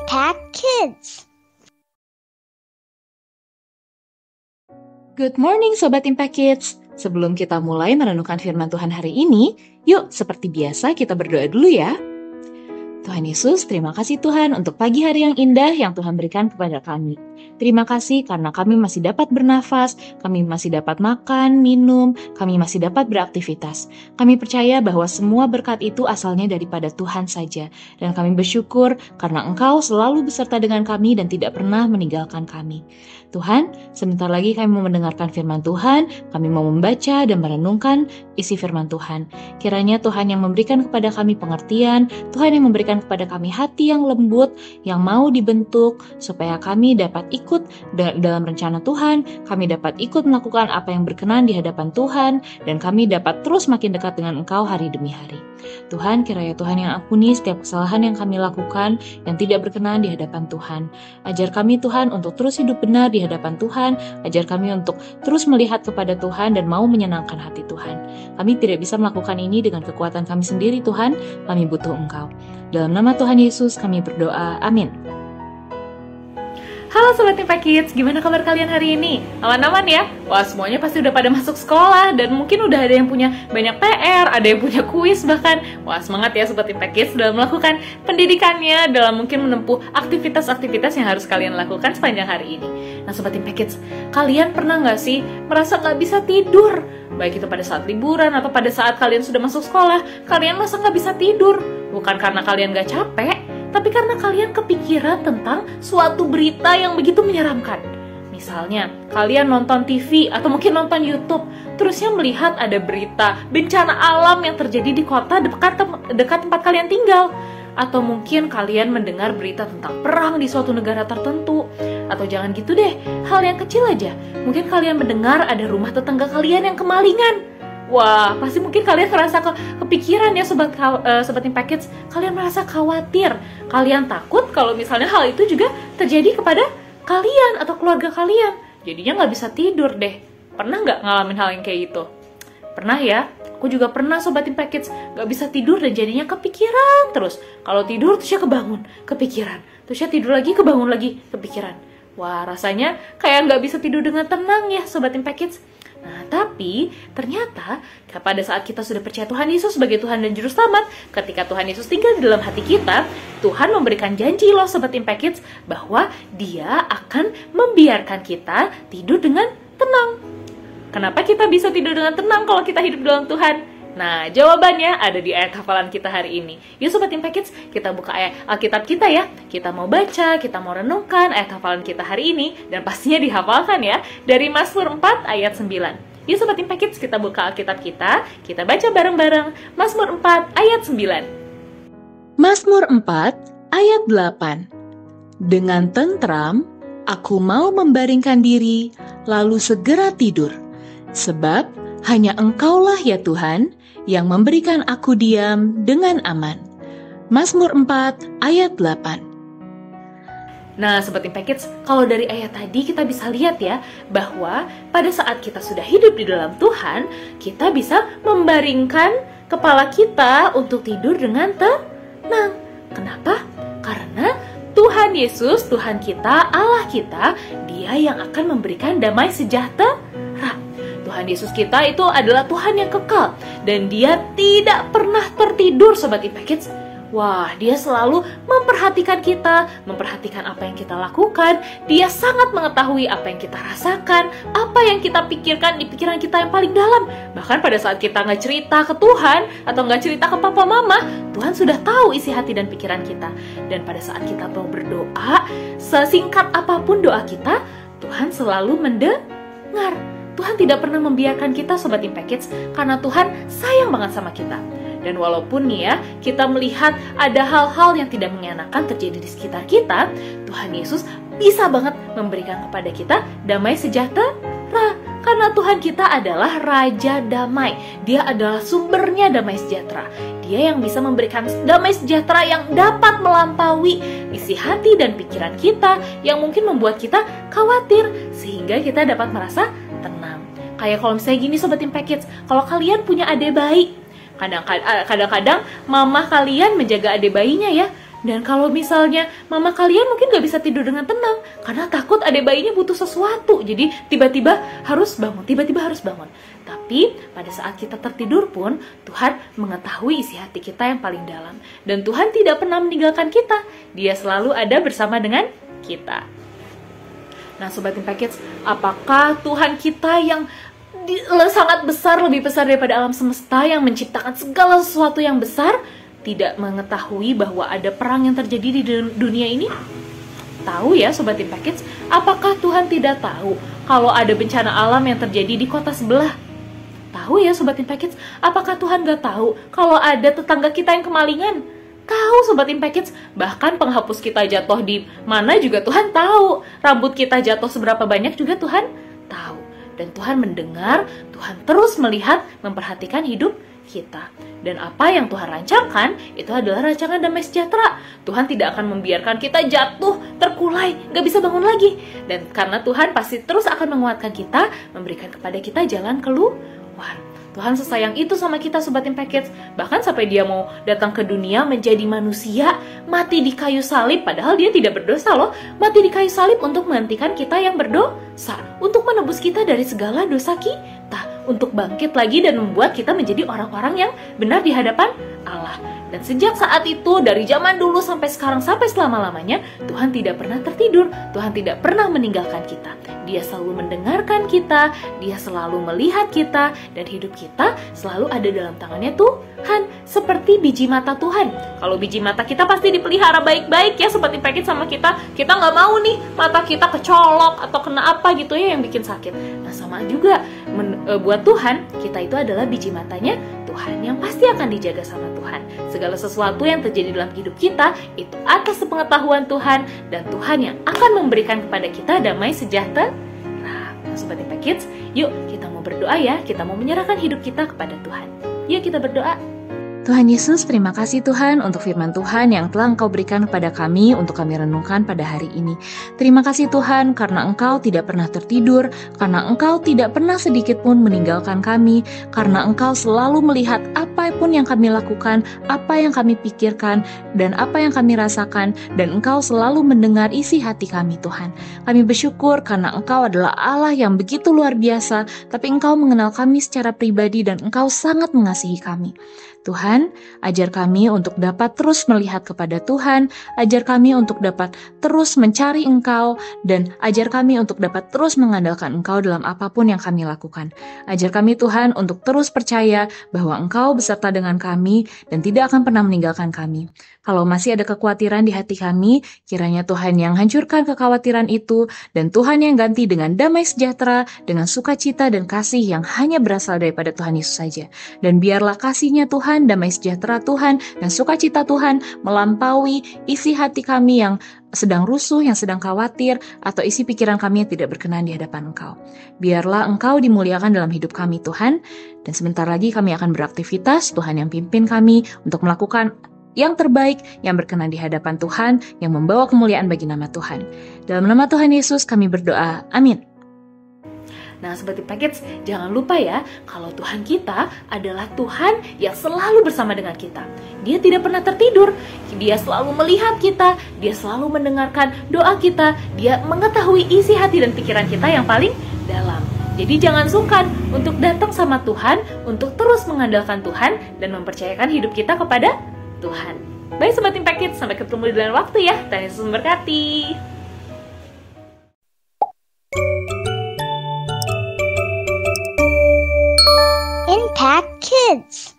Impact Kids. Good morning Sobat Impact Kids. Sebelum kita mulai merenungkan firman Tuhan hari ini, yuk seperti biasa kita berdoa dulu ya. Tuhan Yesus, terima kasih Tuhan untuk pagi hari yang indah yang Tuhan berikan kepada kami. Terima kasih karena kami masih dapat bernafas, kami masih dapat makan, minum, kami masih dapat beraktivitas. Kami percaya bahwa semua berkat itu asalnya daripada Tuhan saja. Dan kami bersyukur karena Engkau selalu beserta dengan kami dan tidak pernah meninggalkan kami. Tuhan, sebentar lagi kami mau mendengarkan firman Tuhan, kami mau membaca dan merenungkan isi firman Tuhan. Kiranya Tuhan yang memberikan kepada kami pengertian, Tuhan yang memberikan kepada kami hati yang lembut, yang mau dibentuk, supaya kami dapat ikut dalam rencana Tuhan, kami dapat ikut melakukan apa yang berkenan di hadapan Tuhan, dan kami dapat terus makin dekat dengan Engkau hari demi hari. Tuhan, kiranya Tuhan yang ampuni setiap kesalahan yang kami lakukan yang tidak berkenan di hadapan Tuhan. Ajar kami Tuhan untuk terus hidup benar di hadapan Tuhan, ajar kami untuk terus melihat kepada Tuhan dan mau menyenangkan hati Tuhan. Kami tidak bisa melakukan ini dengan kekuatan kami sendiri Tuhan, kami butuh Engkau. Dalam nama Tuhan Yesus kami berdoa, amin. Halo Sobat Impact Kids, gimana kabar kalian hari ini? Aman-aman ya? Wah, semuanya pasti udah pada masuk sekolah dan mungkin udah ada yang punya banyak PR, ada yang punya kuis bahkan. Wah, semangat ya Sobat Impact Kids dalam melakukan pendidikannya, dalam mungkin menempuh aktivitas-aktivitas yang harus kalian lakukan sepanjang hari ini. Nah Sobat Impact Kids, kalian pernah nggak sih merasa nggak bisa tidur? Baik itu pada saat liburan atau pada saat kalian sudah masuk sekolah, kalian masa nggak bisa tidur? Bukan karena kalian nggak capek, tapi karena kalian kepikiran tentang suatu berita yang begitu menyeramkan. Misalnya, kalian nonton TV atau mungkin nonton YouTube, terusnya melihat ada berita bencana alam yang terjadi di kota dekat tempat kalian tinggal. Atau mungkin kalian mendengar berita tentang perang di suatu negara tertentu. Atau jangan gitu deh, hal yang kecil aja. Mungkin kalian mendengar ada rumah tetangga kalian yang kemalingan. Wah, pasti mungkin kalian merasa kepikiran ya Sobat Impact Kids. Kalian merasa khawatir. Kalian takut kalau misalnya hal itu juga terjadi kepada kalian atau keluarga kalian. Jadinya nggak bisa tidur deh. Pernah nggak ngalamin hal yang kayak gitu? Pernah ya? Aku juga pernah Sobat Impact Kids. Nggak bisa tidur dan jadinya kepikiran terus. Kalau tidur terus ya kebangun, kepikiran. Terus ya tidur lagi, kebangun lagi, kepikiran. Wah, rasanya kayak nggak bisa tidur dengan tenang ya Sobat Impact Kids. Nah, tapi ternyata pada saat kita sudah percaya Tuhan Yesus sebagai Tuhan dan Juru Selamat, ketika Tuhan Yesus tinggal di dalam hati kita, Tuhan memberikan janji loh Sobat Impact Kids, bahwa Dia akan membiarkan kita tidur dengan tenang. Kenapa kita bisa tidur dengan tenang kalau kita hidup dalam Tuhan? Nah, jawabannya ada di ayat hafalan kita hari ini. Yuk Sobat Impact Kids, kita buka ayat Alkitab kita ya. Kita mau baca, kita mau renungkan ayat hafalan kita hari ini. Dan pastinya dihafalkan ya, dari Mazmur 4 ayat 9. Yuk Sobat Impact Kids, kita buka Alkitab kita baca bareng-bareng Mazmur 4 ayat 9. Mazmur 4 ayat 8. Dengan tentram, aku mau membaringkan diri, lalu segera tidur. Sebab hanya Engkaulah ya Tuhan, yang memberikan aku diam dengan aman. Mazmur 4 ayat 8. Nah Sobat Impact Kids, kalau dari ayat tadi kita bisa lihat ya, bahwa pada saat kita sudah hidup di dalam Tuhan, kita bisa membaringkan kepala kita untuk tidur dengan tenang. Kenapa? Karena Tuhan Yesus, Tuhan kita, Allah kita, Dia yang akan memberikan damai sejahtera. Tuhan Yesus kita itu adalah Tuhan yang kekal dan Dia tidak pernah tertidur Sobat Impact Kids. Wah, Dia selalu memperhatikan kita, memperhatikan apa yang kita lakukan. Dia sangat mengetahui apa yang kita rasakan, apa yang kita pikirkan di pikiran kita yang paling dalam. Bahkan pada saat kita nggak cerita ke Tuhan atau nggak cerita ke papa mama, Tuhan sudah tahu isi hati dan pikiran kita. Dan pada saat kita mau berdoa, sesingkat apapun doa kita, Tuhan selalu mendengar. Tuhan tidak pernah membiarkan kita Sobat Impact Kids, karena Tuhan sayang banget sama kita. Dan walaupun nih ya, kita melihat ada hal-hal yang tidak mengenakan terjadi di sekitar kita, Tuhan Yesus bisa banget memberikan kepada kita damai sejahtera. Karena Tuhan kita adalah Raja Damai. Dia adalah sumbernya damai sejahtera. Dia yang bisa memberikan damai sejahtera yang dapat melampaui isi hati dan pikiran kita yang mungkin membuat kita khawatir, sehingga kita dapat merasa tenang. Kayak kalau misalnya gini Sobat Impact Kids, kalau kalian punya adik bayi, kadang-kadang mama kalian menjaga adik bayinya ya. Dan kalau misalnya mama kalian mungkin gak bisa tidur dengan tenang karena takut adik bayinya butuh sesuatu, jadi tiba-tiba harus bangun. Tapi pada saat kita tertidur pun Tuhan mengetahui isi hati kita yang paling dalam. Dan Tuhan tidak pernah meninggalkan kita. Dia selalu ada bersama dengan kita. Nah Sobat Impact Kids, apakah Tuhan kita yang sangat besar, lebih besar daripada alam semesta, yang menciptakan segala sesuatu yang besar, tidak mengetahui bahwa ada perang yang terjadi di dunia ini? Tahu ya Sobat Impact Kids, apakah Tuhan tidak tahu kalau ada bencana alam yang terjadi di kota sebelah? Tahu ya Sobat Impact Kids, apakah Tuhan gak tahu kalau ada tetangga kita yang kemalingan? Tahu Sobat Impact Kids, bahkan penghapus kita jatuh di mana juga Tuhan tahu. Rambut kita jatuh seberapa banyak juga Tuhan tahu. Dan Tuhan mendengar, Tuhan terus melihat, memperhatikan hidup kita. Dan apa yang Tuhan rancangkan, itu adalah rancangan damai sejahtera. Tuhan tidak akan membiarkan kita jatuh, terkulai, gak bisa bangun lagi. Dan karena Tuhan pasti terus akan menguatkan kita, memberikan kepada kita jalan keluar. Tuhan sesayang itu sama kita Sobat Impact Kids. Bahkan sampai dia mau datang ke dunia menjadi manusia, mati di kayu salib, padahal dia tidak berdosa loh. Mati di kayu salib untuk menghentikan kita yang berdosa, untuk menebus kita dari segala dosa kita, untuk bangkit lagi dan membuat kita menjadi orang-orang yang benar di hadapan Allah. Dan sejak saat itu, dari zaman dulu sampai sekarang, sampai selama-lamanya, Tuhan tidak pernah tertidur. Tuhan tidak pernah meninggalkan kita. Dia selalu mendengarkan kita, Dia selalu melihat kita, dan hidup kita selalu ada dalam tangannya Tuhan. Seperti biji mata Tuhan. Kalau biji mata kita pasti dipelihara baik-baik ya Sobat Impact Kids sama kita. Kita nggak mau nih mata kita kecolok atau kena apa gitu ya yang bikin sakit. Nah sama juga buat Tuhan, kita itu adalah biji matanya Tuhan yang pasti akan dijaga sama Tuhan. Segala sesuatu yang terjadi dalam hidup kita itu atas sepengetahuan Tuhan, dan Tuhan yang akan memberikan kepada kita damai sejahtera. Nah Sobat Impact Kids, yuk kita mau berdoa ya. Kita mau menyerahkan hidup kita kepada Tuhan. Yuk kita berdoa. Tuhan Yesus, terima kasih Tuhan untuk firman Tuhan yang telah Engkau berikan kepada kami untuk kami renungkan pada hari ini. Terima kasih Tuhan karena Engkau tidak pernah tertidur, karena Engkau tidak pernah sedikit pun meninggalkan kami, karena Engkau selalu melihat apapun yang kami lakukan, apa yang kami pikirkan, dan apa yang kami rasakan, dan Engkau selalu mendengar isi hati kami Tuhan. Kami bersyukur karena Engkau adalah Allah yang begitu luar biasa, tapi Engkau mengenal kami secara pribadi dan Engkau sangat mengasihi kami. Tuhan, ajar kami untuk dapat terus melihat kepada Tuhan, ajar kami untuk dapat terus mencari Engkau, dan ajar kami untuk dapat terus mengandalkan Engkau dalam apapun yang kami lakukan. Ajar kami Tuhan untuk terus percaya bahwa Engkau beserta dengan kami dan tidak akan pernah meninggalkan kami. Kalau masih ada kekhawatiran di hati kami, kiranya Tuhan yang hancurkan kekhawatiran itu, dan Tuhan yang ganti dengan damai sejahtera, dengan sukacita dan kasih yang hanya berasal daripada Tuhan Yesus saja. Dan biarlah kasih-Nya Tuhan, damai sejahtera Tuhan, dan sukacita Tuhan melampaui isi hati kami yang sedang rusuh, yang sedang khawatir, atau isi pikiran kami yang tidak berkenan di hadapan Engkau. Biarlah Engkau dimuliakan dalam hidup kami Tuhan, dan sebentar lagi kami akan beraktivitas. Tuhan yang pimpin kami untuk melakukan yang terbaik, yang berkenan di hadapan Tuhan, yang membawa kemuliaan bagi nama Tuhan. Dalam nama Tuhan Yesus kami berdoa, amin. Nah Sobat Impact Kids, jangan lupa ya, kalau Tuhan kita adalah Tuhan yang selalu bersama dengan kita. Dia tidak pernah tertidur, Dia selalu melihat kita, Dia selalu mendengarkan doa kita, Dia mengetahui isi hati dan pikiran kita yang paling dalam. Jadi jangan sungkan untuk datang sama Tuhan, untuk terus mengandalkan Tuhan, dan mempercayakan hidup kita kepada Tuhan. Baik Sobat Impact Kids, sampai ketemu di lain waktu ya. Tuhan Yesus memberkati. Impact Kids.